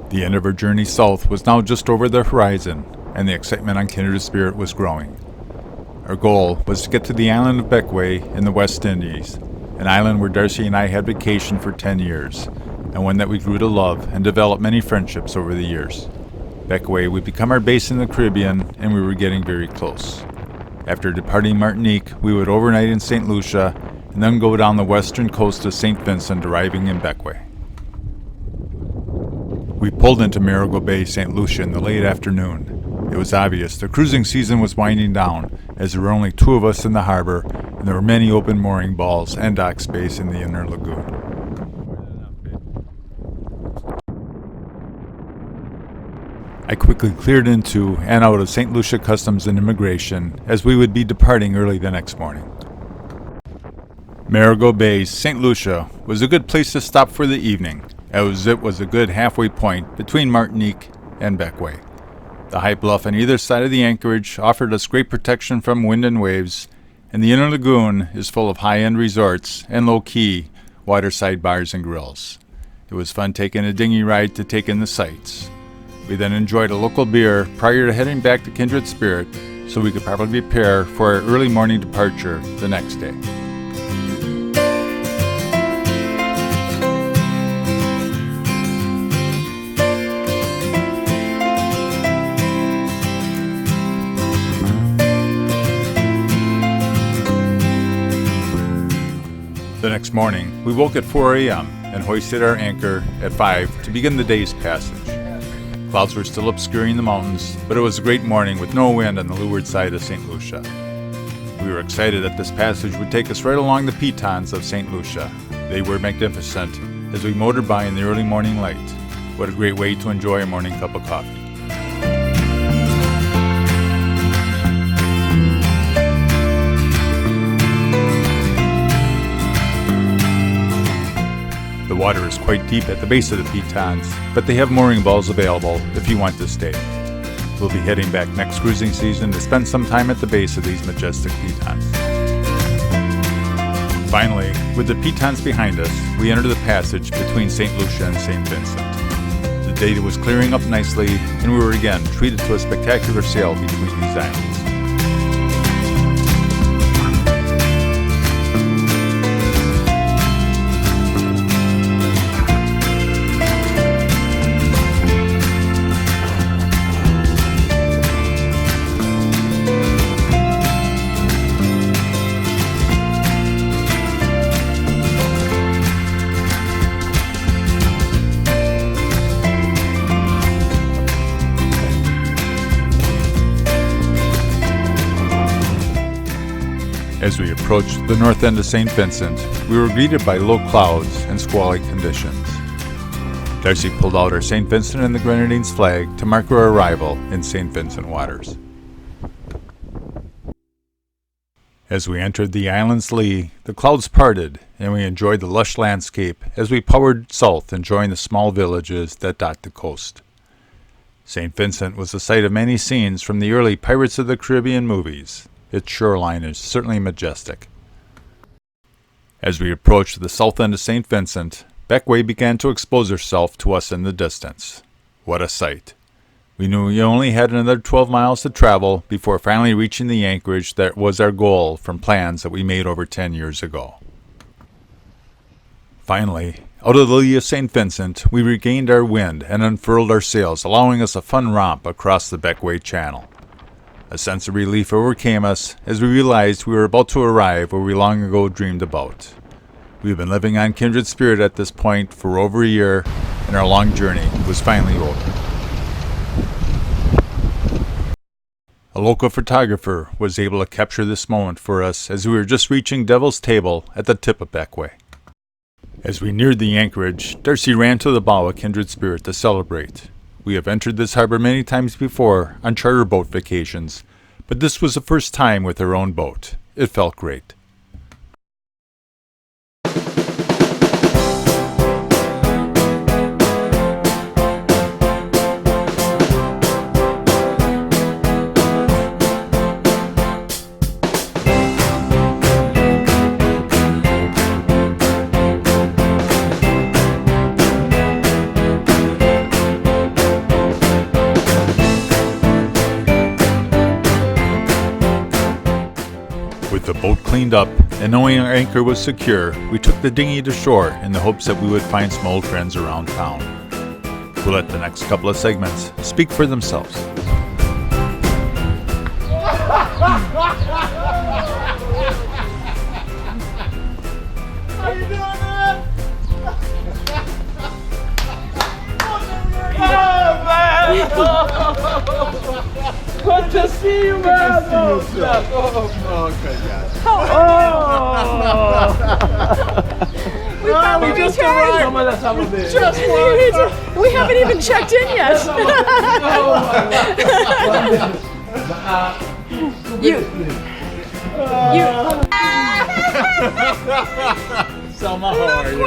The end of our journey south was now just over the horizon, and the excitement on Kindred Spirit was growing. Our goal was to get to the island of Bequia in the West Indies, an island where Darcy and I had vacationed for 10 years, and one that we grew to love and developed many friendships over the years. Bequia would become our base in the Caribbean, and we were getting very close. After departing Martinique, we would overnight in St. Lucia, and then go down the western coast of St. Vincent, arriving in Bequia. We pulled into Marigot Bay, St. Lucia in the late afternoon. It was obvious the cruising season was winding down, as there were only 2 of us in the harbor, and there were many open mooring balls and dock space in the inner lagoon. I quickly cleared into and out of St. Lucia Customs and Immigration, as we would be departing early the next morning. Marigot Bay's St. Lucia was a good place to stop for the evening, as it was a good halfway point between Martinique and Bequia. The high bluff on either side of the anchorage offered us great protection from wind and waves, and the inner lagoon is full of high-end resorts and low-key waterside bars and grills. It was fun taking a dinghy ride to take in the sights. We then enjoyed a local beer prior to heading back to Kindred Spirit, so we could properly prepare for our early morning departure the next day. The next morning, we woke at 4 a.m. and hoisted our anchor at 5 to begin the day's passage. Clouds were still obscuring the mountains, but it was a great morning with no wind on the leeward side of St. Lucia. We were excited that this passage would take us right along the pitons of St. Lucia. They were magnificent as we motored by in the early morning light. What a great way to enjoy a morning cup of coffee. The water is quite deep at the base of the pitons, but they have mooring balls available if you want to stay. We'll be heading back next cruising season to spend some time at the base of these majestic pitons. Finally, with the pitons behind us, we enter the passage between St. Lucia and St. Vincent. The day was clearing up nicely, and we were again treated to a spectacular sail between these islands. As we approached the north end of St. Vincent, we were greeted by low clouds and squally conditions. Darcy pulled out our St. Vincent and the Grenadines flag to mark our arrival in St. Vincent waters. As we entered the island's lee, the clouds parted, and we enjoyed the lush landscape as we powered south, enjoying the small villages that dot the coast. St. Vincent was the site of many scenes from the early Pirates of the Caribbean movies. Its shoreline is certainly majestic. As we approached the south end of St. Vincent, Bequia began to expose herself to us in the distance. What a sight! We knew we only had another 12 miles to travel before finally reaching the anchorage that was our goal from plans that we made over 10 years ago. Finally, out of the lee of St. Vincent, we regained our wind and unfurled our sails, allowing us a fun romp across the Bequia Channel. A sense of relief overcame us as we realized we were about to arrive where we long ago dreamed about. We've been living on Kindred Spirit at this point for over a year, and our long journey was finally over. A local photographer was able to capture this moment for us as we were just reaching Devil's Table at the tip of Bequia. As we neared the anchorage, Darcy ran to the bow of Kindred Spirit to celebrate. We have entered this harbor many times before on charter boat vacations, but this was the first time with our own boat. It felt great. cleaned up, and knowing our anchor was secure, we took the dinghy to shore in the hopes that we would find some old friends around town. We'll let the next couple of segments speak for themselves. How you doing, man? Good to see you, man. We finally just returned. arrived. We haven't even checked in yet. You. Selma, how are you?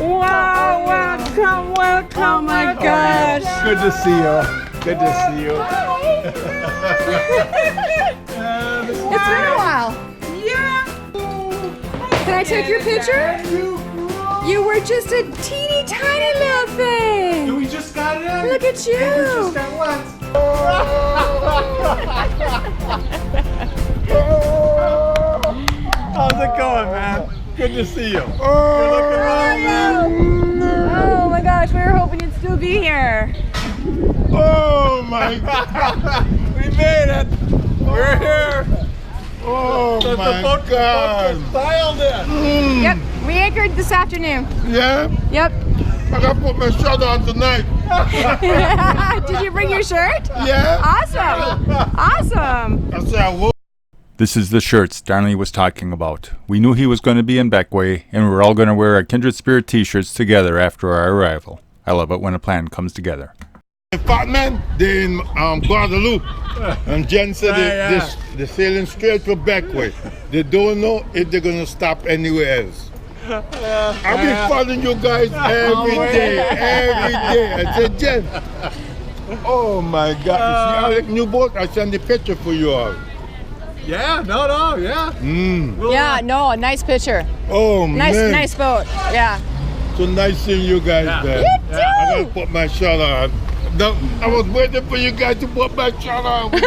Wow, welcome. Oh my gosh. Good to see you. Good to see you. It's been a while. Yeah. Can I take your picture? You were just a teeny tiny little thing. We just got in. Look at you. Just got once. How's it going, man? Good to see you. You're looking well, man. Oh my gosh, we were hoping you'd still be here. Oh my God. We made it. We're here. Oh The my boat God! just dialed in. Yep, we anchored this afternoon. Yeah, Yep. I gotta put my shirt on tonight. Did you bring your shirt? Yeah. Awesome. Awesome. I said I will. This is the shirts Darnley was talking about. We knew he was going to be in Bequia, and we were all going to wear our Kindred Spirit t-shirts together after our arrival. I love it when a plan comes together. The fat man, they in Guadeloupe, and Jen said they're sailing straight for Bequia. They don't know if they're gonna stop anywhere else. I've been following you guys every day. I said, Jen, oh my God, you see Alex new boat? I sent the picture for you all. Yeah, yeah. Yeah, no, a nice picture. Oh man, Nice boat. Yeah. so nice seeing you guys there. You I gotta too. put my shirt on. No, I was waiting for you guys to put my shirt on. We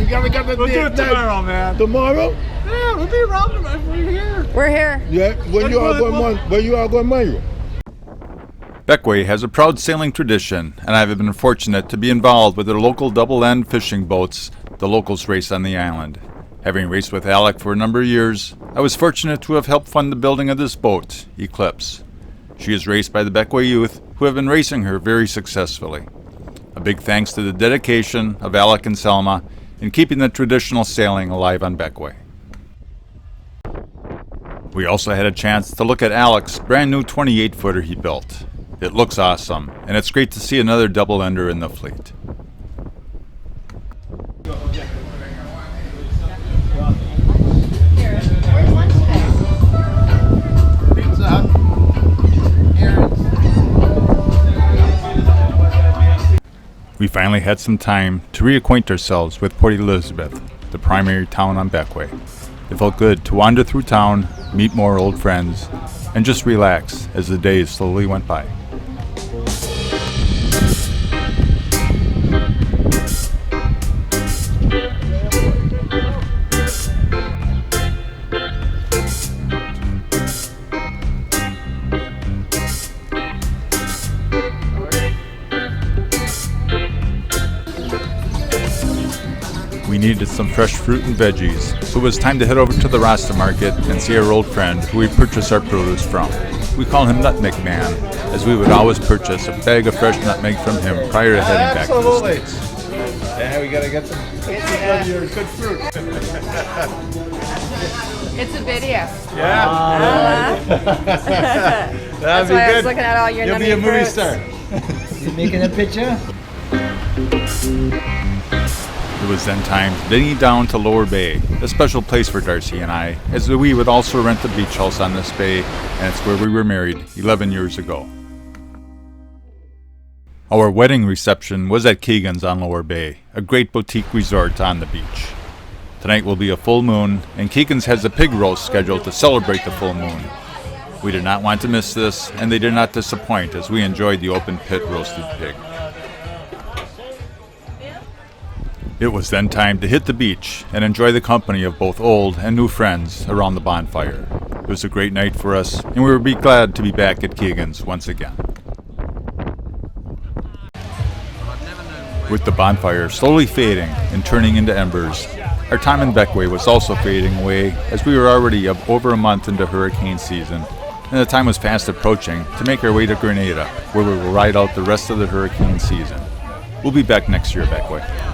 gotta get the We'll do it tomorrow, man. Tomorrow? Yeah, we'll be around tonight when you're here. We're here. Yeah. When you are going, Mario? Bequia has a proud sailing tradition, and I've been fortunate to be involved with the local double-end fishing boats the locals race on the island. Having raced with Alec for a number of years, I was fortunate to have helped fund the building of this boat, Eclipse. She is raced by the Bequia youth, who have been racing her very successfully. A big thanks to the dedication of Alec and Selma in keeping the traditional sailing alive on Bequia. We also had a chance to look at Alec's brand new 28-footer he built. It looks awesome, and it's great to see another double-ender in the fleet. We finally had some time to reacquaint ourselves with Port Elizabeth, the primary town on Bequia. It felt good to wander through town, meet more old friends, and just relax as the days slowly went by. We needed some fresh fruit and veggies, so it was time to head over to the Rasta market and see our old friend who we purchased our produce from. We call him Nutmeg Man, as we would always purchase a bag of fresh nutmeg from him prior to heading back to the States. Yeah, we gotta get some of your good fruit. It's a video. Yeah. That's why I was looking at all your You'll be a nutmeg movie fruits. star. You making a picture? It was then time to dinghy down to Lower Bay, a special place for Darcy and I, as we would also rent a beach house on this bay, and it's where we were married 11 years ago. Our wedding reception was at Keegan's on Lower Bay, a great boutique resort on the beach. Tonight will be a full moon, and Keegan's has a pig roast scheduled to celebrate the full moon. We did not want to miss this, and they did not disappoint as we enjoyed the open pit roasted pig. It was then time to hit the beach and enjoy the company of both old and new friends around the bonfire. It was a great night for us, and we would be glad to be back at Keegan's once again. With the bonfire slowly fading and turning into embers, our time in Bequia was also fading away as we were already over a month into hurricane season, and the time was fast approaching to make our way to Grenada, where we will ride out the rest of the hurricane season. We'll be back next year, Bequia.